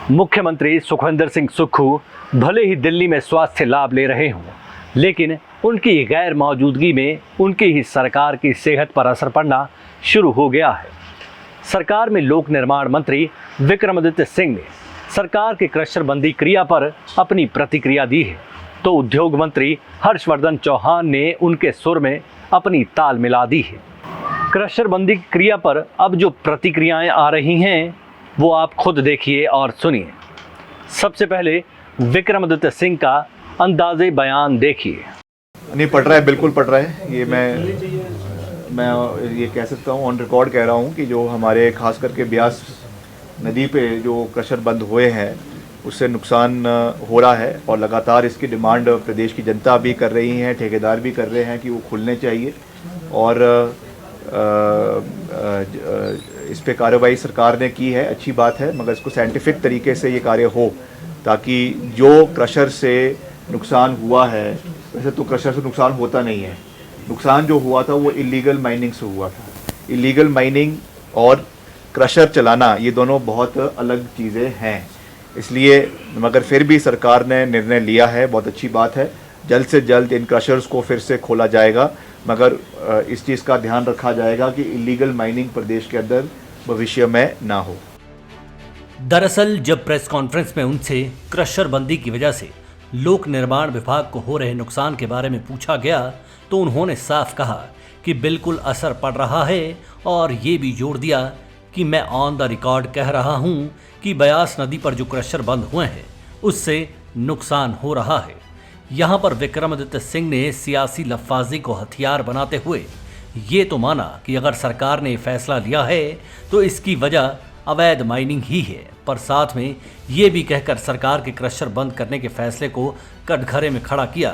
मुख्यमंत्री सुखविंदर सिंह सुक्खू भले ही दिल्ली में स्वास्थ्य लाभ ले रहे हों, लेकिन उनकी गैर मौजूदगी में उनकी ही सरकार की सेहत पर असर पड़ना शुरू हो गया है। सरकार में लोक निर्माण मंत्री विक्रमादित्य सिंह ने सरकार के क्रशर बंदी क्रिया पर अपनी प्रतिक्रिया दी है, तो उद्योग मंत्री हर्षवर्धन चौहान ने उनके सुर में अपनी ताल मिला दी है। क्रशर बंदी क्रिया पर अब जो प्रतिक्रियाएं आ रही हैं वो आप खुद देखिए और सुनिए। सबसे पहले विक्रमादित्य सिंह का अंदाजे बयान देखिए। नहीं पढ़ रहा है, बिल्कुल पढ़ रहा है। ये मैं ये कह सकता हूँ, ऑन रिकॉर्ड कह रहा हूँ कि जो हमारे खास करके ब्यास नदी पे जो क्रशर बंद हुए हैं उससे नुकसान हो रहा है और लगातार इसकी डिमांड प्रदेश की जनता भी कर रही है, ठेकेदार भी कर रहे हैं कि वो खुलने चाहिए और इस पे कार्रवाई सरकार ने की है, अच्छी बात है, मगर इसको साइंटिफिक तरीके से ये कार्य हो ताकि जो क्रशर से नुकसान हुआ है, वैसे तो क्रशर से नुकसान होता नहीं है, नुकसान जो हुआ था वो इलीगल माइनिंग से हुआ था। इलीगल माइनिंग और क्रशर चलाना ये दोनों बहुत अलग चीज़ें हैं, इसलिए मगर फिर भी सरकार ने निर्णय लिया है, बहुत अच्छी बात है। जल्द से जल्द इन क्रशर्स को फिर से खोला जाएगा, मगर इस चीज़ का ध्यान रखा जाएगा कि इलीगल माइनिंग प्रदेश के अंदर भविष्य में ना हो। दरअसल जब प्रेस कॉन्फ्रेंस में उनसे क्रशर बंदी की वजह से लोक निर्माण विभाग को हो रहे नुकसान के बारे में पूछा गया तो उन्होंने साफ कहा कि बिल्कुल असर पड़ रहा है और ये भी जोड़ दिया कि मैं ऑन द रिकॉर्ड कह रहा हूँ कि ब्यास नदी पर जो क्रशर बंद हुए हैं उससे नुकसान हो रहा है। यहाँ पर विक्रमादित्य सिंह ने सियासी लफ्फाजी को हथियार बनाते हुए ये तो माना कि अगर सरकार ने फैसला लिया है तो इसकी वजह अवैध माइनिंग ही है, पर साथ में ये भी कहकर सरकार के क्रशर बंद करने के फैसले को कटघरे में खड़ा किया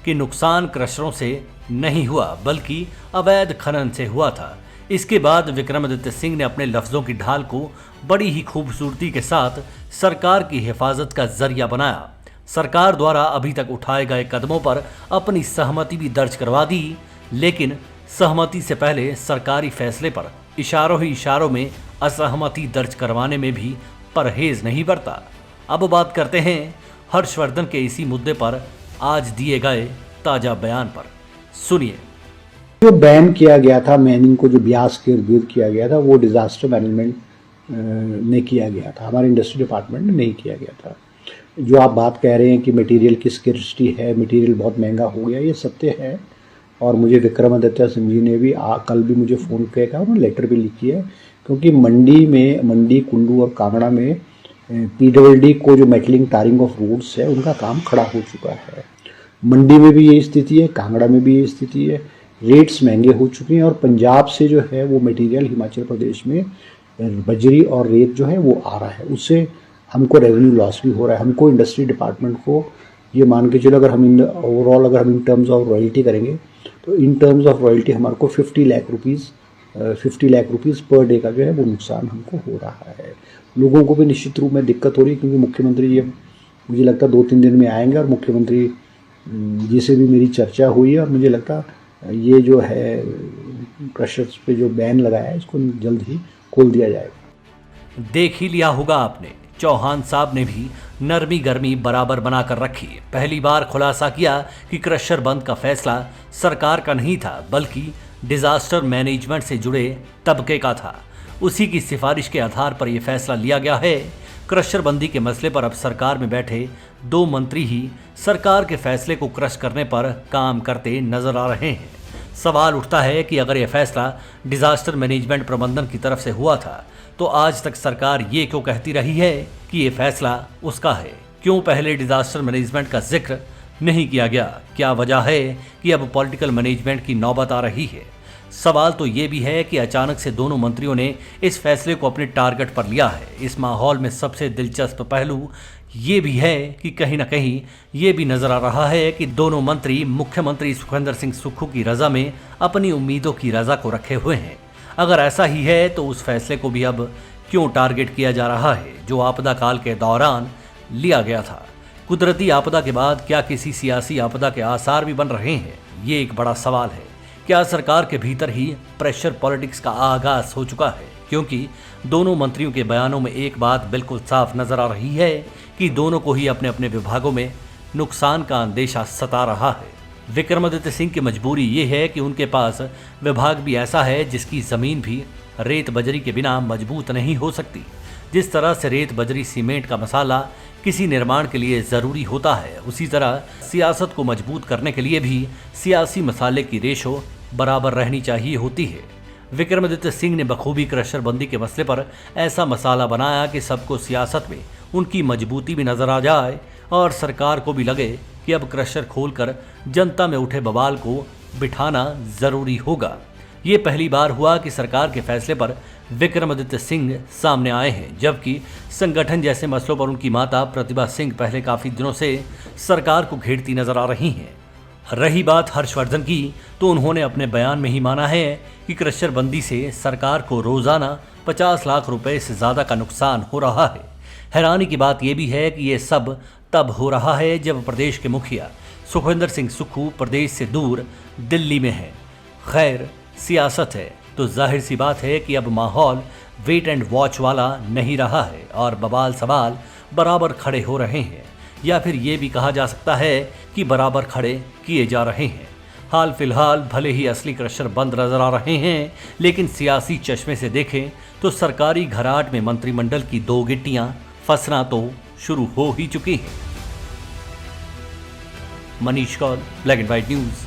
कि नुकसान क्रशरों से नहीं हुआ बल्कि अवैध खनन से हुआ था। इसके बाद विक्रमादित्य सिंह ने अपने लफ्जों की ढाल को बड़ी ही खूबसूरती के साथ सरकार की हिफाजत का जरिया बनाया। सरकार द्वारा अभी तक उठाए गए कदमों पर अपनी सहमति भी दर्ज करवा दी, लेकिन सहमति से पहले सरकारी फैसले पर इशारों ही इशारों में असहमति दर्ज करवाने में भी परहेज नहीं बरता। अब बात करते हैं हर्षवर्धन के इसी मुद्दे पर आज दिए गए ताजा बयान पर। सुनिए। जो बैन किया गया था माइनिंग को, जो ब्यास के इर्द गिर्द किया गया था, वो डिजास्टर मैनेजमेंट ने किया गया था, हमारे इंडस्ट्री डिपार्टमेंट ने नहीं किया गया था। जो आप बात कह रहे हैं कि मटेरियल की स्कैर्सिटी है, मटेरियल बहुत महंगा हो गया, ये सत्य है। और मुझे विक्रमादित्य सिंह जी ने भी कल भी मुझे फ़ोन किया था, उन्होंने लेटर भी लिखी है, क्योंकि मंडी कुल्लू और कांगड़ा में PWD को जो मेटलिंग टारिंग ऑफ रोड्स है उनका काम खड़ा हो चुका है। मंडी में भी ये स्थिति है, कांगड़ा में भी ये स्थिति है, रेट्स महंगे हो चुके हैं और पंजाब से जो है वो मटेरियल हिमाचल प्रदेश में बजरी और रेत जो है वो आ रहा है, उससे हमको रेवेन्यू लॉस भी हो रहा है। हमको इंडस्ट्री डिपार्टमेंट को ये मान के चलो, अगर हम इन टर्म्स ऑफ रॉयल्टी करेंगे तो इन टर्म्स ऑफ रॉयल्टी हमारे को 50 लाख रुपीज़ पर डे का जो है वो नुकसान हमको हो रहा है। लोगों को भी निश्चित रूप में दिक्कत हो रही है, क्योंकि मुख्यमंत्री जी मुझे लगता है 2-3 दिन में आएंगे और मुख्यमंत्री जी से भी मेरी चर्चा हुई है और मुझे लगता ये जो है क्रशर्स पे जो बैन लगाया है इसको जल्द ही खोल दिया जाएगा। देख ही लिया होगा आपने, चौहान साहब ने भी नरमी गर्मी बराबर बनाकर रखी। पहली बार खुलासा किया कि क्रशर बंद का फैसला सरकार का नहीं था बल्कि डिजास्टर मैनेजमेंट से जुड़े तबके का था। उसी की सिफारिश के आधार पर यह फैसला लिया गया है। क्रशर बंदी के मसले पर अब सरकार में बैठे 2 मंत्री ही सरकार के फैसले को क्रश करने पर काम करते नजर आ रहे हैं। सवाल उठता है कि अगर यह फैसला डिजास्टर मैनेजमेंट प्रबंधन की तरफ से हुआ था तो आज तक सरकार ये क्यों कहती रही है कि ये फैसला उसका है? क्यों पहले डिजास्टर मैनेजमेंट का जिक्र नहीं किया गया? क्या वजह है कि अब पॉलिटिकल मैनेजमेंट की नौबत आ रही है? सवाल तो ये भी है कि अचानक से दोनों मंत्रियों ने इस फैसले को अपने टारगेट पर लिया है। इस माहौल में सबसे दिलचस्प पहलू ये भी है कि कहीं ना कहीं ये भी नजर आ रहा है कि दोनों मंत्री मुख्यमंत्री सुखविंदर सिंह सुक्खू की रजा में अपनी उम्मीदों की रजा को रखे हुए हैं। अगर ऐसा ही है तो उस फैसले को भी अब क्यों टारगेट किया जा रहा है जो आपदा काल के दौरान लिया गया था? कुदरती आपदा के बाद क्या किसी सियासी आपदा के आसार भी बन रहे हैं? ये एक बड़ा सवाल है। क्या सरकार के भीतर ही प्रेशर पॉलिटिक्स का आगाज हो चुका है? क्योंकि दोनों मंत्रियों के बयानों में एक बात बिल्कुल साफ नजर आ रही है कि दोनों को ही अपने अपने विभागों में नुकसान का अंदेशा सता रहा है। विक्रमादित्य सिंह की मजबूरी ये है कि उनके पास विभाग भी ऐसा है जिसकी जमीन भी रेत बजरी के बिना मजबूत नहीं हो सकती। जिस तरह से रेत बजरी सीमेंट का मसाला किसी निर्माण के लिए जरूरी होता है, उसी तरह सियासत को मजबूत करने के लिए भी सियासी मसाले की रेशो बराबर रहनी चाहिए होती है। विक्रमादित्य सिंह ने बखूबी क्रशर बंदी के मसले पर ऐसा मसाला बनाया कि सबको सियासत में उनकी मजबूती भी नजर आ जाए और सरकार को भी लगे कि अब क्रशर खोलकर जनता में उठे बवाल को बिठाना जरूरी होगा। ये पहली बार हुआ कि सरकार के फैसले पर विक्रमादित्य सिंह सामने आए हैं, जबकि संगठन जैसे मसलों पर उनकी माता प्रतिभा सिंह पहले काफी दिनों से सरकार को घेरती नजर आ रही हैं। रही बात हर्षवर्धन की, तो उन्होंने अपने बयान में ही माना है कि क्रशर बंदी से सरकार को रोजाना 50 लाख रुपए से ज्यादा का नुकसान हो रहा है। हैरानी की बात यह भी है कि ये सब तब हो रहा है जब प्रदेश के मुखिया सुखविंदर सिंह सुक्खू प्रदेश से दूर दिल्ली में है। खैर, सियासत है तो जाहिर सी बात है कि अब माहौल वेट एंड वॉच वाला नहीं रहा है और बवाल सवाल बराबर खड़े हो रहे हैं, या फिर ये भी कहा जा सकता है कि बराबर खड़े किए जा रहे हैं। हाल फिलहाल भले ही असली क्रशर बंद नजर आ रहे हैं, लेकिन सियासी चश्मे से देखें तो सरकारी घराट में मंत्रिमंडल की दो गिट्टियां फंसना तो शुरू हो ही चुकी हैं। Manish Kaul, black and white news.